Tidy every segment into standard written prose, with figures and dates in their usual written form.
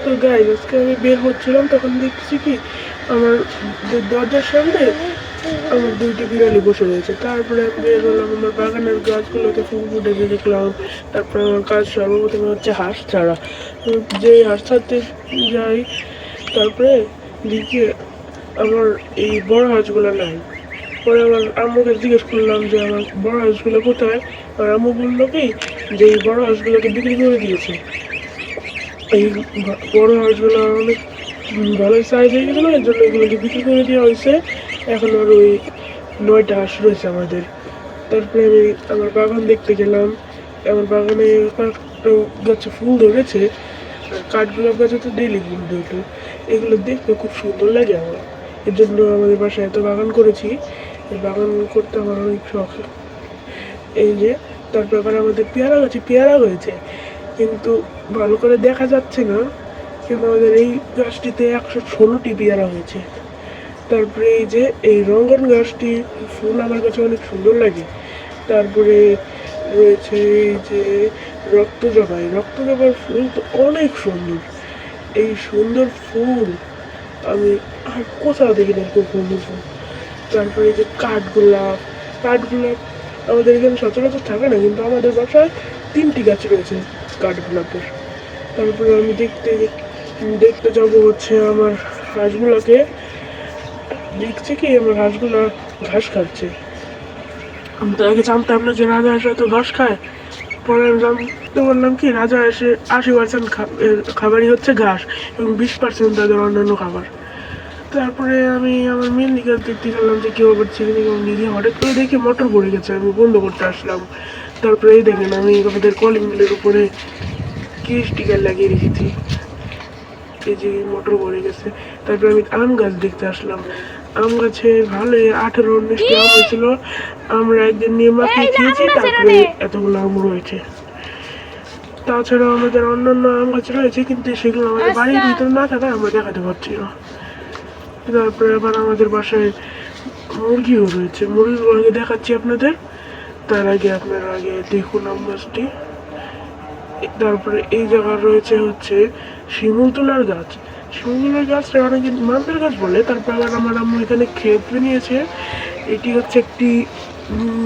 তো গাইস, আজকে আমি বের হচ্ছিলাম, তখন দেখছি কি আমার দরজার সামনে আমার দুইটি বিড়ালি বসে রয়েছে। তারপরে আমি বের হলাম, আমার বাগানের গাছগুলোতে ফুল ফুটেছে দেখলাম। তারপরে আমার কাজ সর্বপ্রথমে হচ্ছে হাঁস ছাড়া। যে হাঁস ছাড়তে যাই, তারপরে দেখি আমার এই বড় হাঁসগুলো নাই। পরে আমার আম্মুকে জিজ্ঞেস করলাম যে আমার বড় হাঁসগুলো কোথায়। আর আম্মু বললো কি যে এই বড় হাঁসগুলোকে বিক্রি করে দিয়েছে। এই বড় হাঁসগুলো অনেক ভালো সাইজ হয়ে গেছিলো, এর জন্য এগুলোকে বিক্রি করে দেওয়া হয়েছে। এখন আর ওই 9টা হাঁস রয়েছে আমাদের। তারপরে আমি আমার বাগান দেখতে গেলাম। আমার বাগানে গাছে ফুল ধরেছে, আর কাঠগোলাপ গাছে তো ডেইলি ফুল ধরতো। এগুলো দেখতে খুব সুন্দর লাগে আমার, এর জন্য আমাদের বাসায় এত বাগান করেছি। এই বাগান করতে আমার অনেক শখ। এই যে তারপর আবার আমাদের পেয়ারা গাছে পেয়ারা হয়েছে, কিন্তু ভালো করে দেখা যাচ্ছে না। কিন্তু আমাদের এই গাছটিতে 116টি পেয়ারা হয়েছে। তারপরে এই যে এই রঙ্গন গাছটি ফুল আমার কাছে অনেক সুন্দর লাগে। তারপরে রয়েছে এই যে রক্তজবার ফুল তো অনেক সুন্দর। এই সুন্দর ফুল আমি আর কোথাও দেখি না, খুব সুন্দর ফুল। তারপরে এই যে কাঠগোলাপ আমাদের এখানে সচরাচর থাকে না, কিন্তু আমাদের বাসায় 3টি গাছ রয়েছে কাঠগোলাপের। তারপরে আমি দেখতে যাবো হচ্ছে আমার হাঁসগুলোকে। দেখছি কি আমার হাঁসগুলো ঘাস খাচ্ছে। আমি তো আগে জানতাম না যে রাজা হাঁস তো ঘাস খায়। পরে আমি জানতে পারলাম কি রাজা হাঁসে 80% খাবারই হচ্ছে ঘাস, এবং 20% তাদের অন্যান্য খাবার। তারপরে আমি আমার মেন দিকে দেখতে গেলাম যে কেউ আবার ছেড়ে দিকে নিজে হঠাৎ করে দেখে মোটর পড়ে গেছে। আমি বন্ধ করতে আসলাম। তারপরে এই দেখেন আমি আমাদের কলিং বেলের উপরে কি স্টিকার লাগিয়ে রেখেছি। এই যে মোটর পড়ে গেছে। তারপরে আমি আম গাছ দেখতে আসলাম। আম গাছে ভালোই 18-19টি আম হয়েছিল। আমরা একদিন নিয়ে মাখিয়ে খেয়েছি, তারপরে এতগুলো আম রয়েছে। তাছাড়াও আমাদের অন্যান্য আম গাছ রয়েছে, কিন্তু সেগুলো আমাদের বাড়ির ভিতরে না থাকায় আমরা দেখাতে পারছি না। তারপরে আবার আমাদের বাসায় মুরগিও রয়েছে, মুরগিগুলোকে দেখাচ্ছি আপনাদের। তার আগে আপনারা দেখুন আম গাছটি। তারপরে এই জায়গায় রয়েছে হচ্ছে শিমুল তুলার গাছ। শিমুল তুলার গাছটা অনেকে মান্দার গাছ বলে। তারপর আবার আমার আম্মু এখানে ক্ষেত বানিয়েছে। এটি হচ্ছে একটি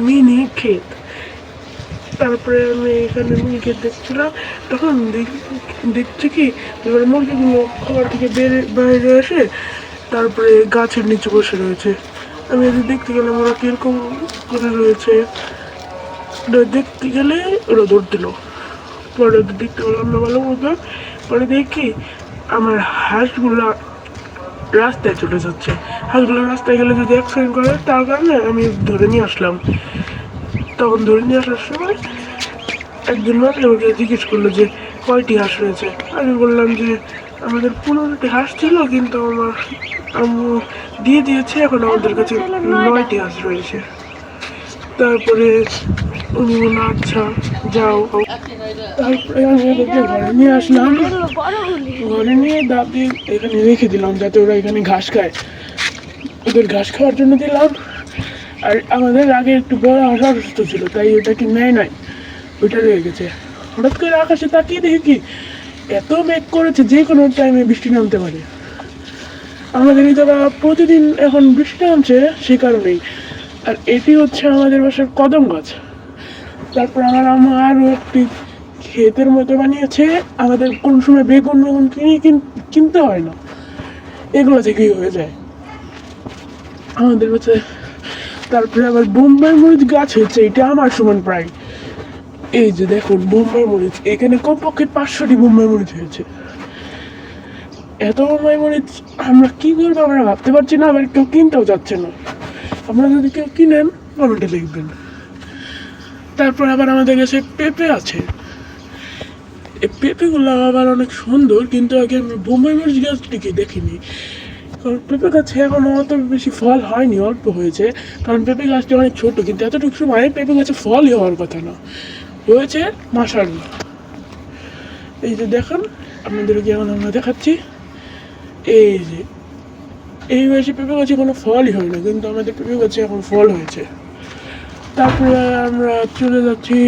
মিনি ক্ষেত। তারপরে আমি এখানে মুরগি দেখছিলাম, তখন দেখছি কি এবার মুরগিগুলো খাবার থেকে বাইরে এসে তারপরে গাছের নিচে বসে রয়েছে। আমি দেখতে গেলাম ওরা কিরকম করে রয়েছে। দেখতে গেলে ওরা দৌড় দিল। পরে দেখতে পেলাম না ভালো মতো। পরে দেখি আমার হাঁসগুলা রাস্তায় চলে যাচ্ছে। হাঁসগুলো রাস্তায় গেলে যদি অ্যাক্সিডেন্ট করে, তার কারণে আমি ধরে নিয়ে আসলাম। তখন ধরে নিয়ে আসার সময় একজন মানুষ আমাকে জিজ্ঞেস করলো যে কয়টি হাঁস রয়েছে। আমি বললাম যে আমাদের 15টি হাঁস ছিল, কিন্তু আমার আম্মু দিয়ে দিয়েছে, এখন আমাদের কাছে 9টি হাঁস রয়েছে। তারপরে উনি বললো আচ্ছা যাও। তারপরে আমি ওদেরকে ঘরে নিয়ে আসলাম। ঘরে নিয়ে দাদি এখানে রেখে দিলাম যাতে ওরা এখানে ঘাস খায়। ওদের ঘাস খাওয়ার জন্য দিলাম। আর আমাদের আগে একটু বড় হাঁস অসুস্থ ছিল, তাই ওটাকে নেয় নাই, ওইটা রয়ে গেছে। হঠাৎ করে আকাশে তাকিয়ে দেখি কি এত মেঘ করেছে, যে কোনো টাইমে বৃষ্টি নামতে পারে। আমাদের এই জায়গা প্রতিদিন এখন বৃষ্টি নামছে সে কারণেই। আর এটি হচ্ছে আমাদের বাসার কদম গাছ। তারপর আমার আম্মা আরও একটি ক্ষেতের মতো বানিয়েছে। আমাদের কোন সময় বেগুন কিনতে হয় না, এগুলো থেকেই হয়ে যায় আমাদের কাছে। তারপরে আবার বোম্বাই মরিচ গাছ হচ্ছে, এটা আমার সমান প্রায়। এই যে দেখুন বোম্বাই মরিচ, এখানে কমপক্ষে 500টি বোম্বাই মরিচ হয়েছে। এত বোম্বাই মরিচ আমরা কি করবো আমরা ভাবতে পারছি না, আবার কেউ কিনতেও যাচ্ছে না। আপনারা যদি কেউ কিনেন কমেন্টে লিখবেন। তারপর আবার আমাদের কাছে পেঁপে আছে। এই পেঁপেগুলো আবার অনেক সুন্দর, কিন্তু আগে আমি বোম্বাই মরিচ গাছটিকে দেখিনি। কারণ পেঁপে গাছে এখনো অত বেশি ফল হয়নি, অল্প হয়েছে। কারণ পেঁপে গাছটি অনেক ছোট, কিন্তু এতটুকু সময় পেঁপে গাছে ফলই হওয়ার কথা না, হয়েছে মাশাআল্লাহ। এই যে দেখুন আপনাদেরকে এখন আমরা দেখাচ্ছি। এই যে এই বয়সে পেঁপে গাছে কোনো ফলই হয় না, কিন্তু আমাদের পেঁপে গাছে এখন ফল হয়েছে। তারপরে আমরা চলে যাচ্ছি।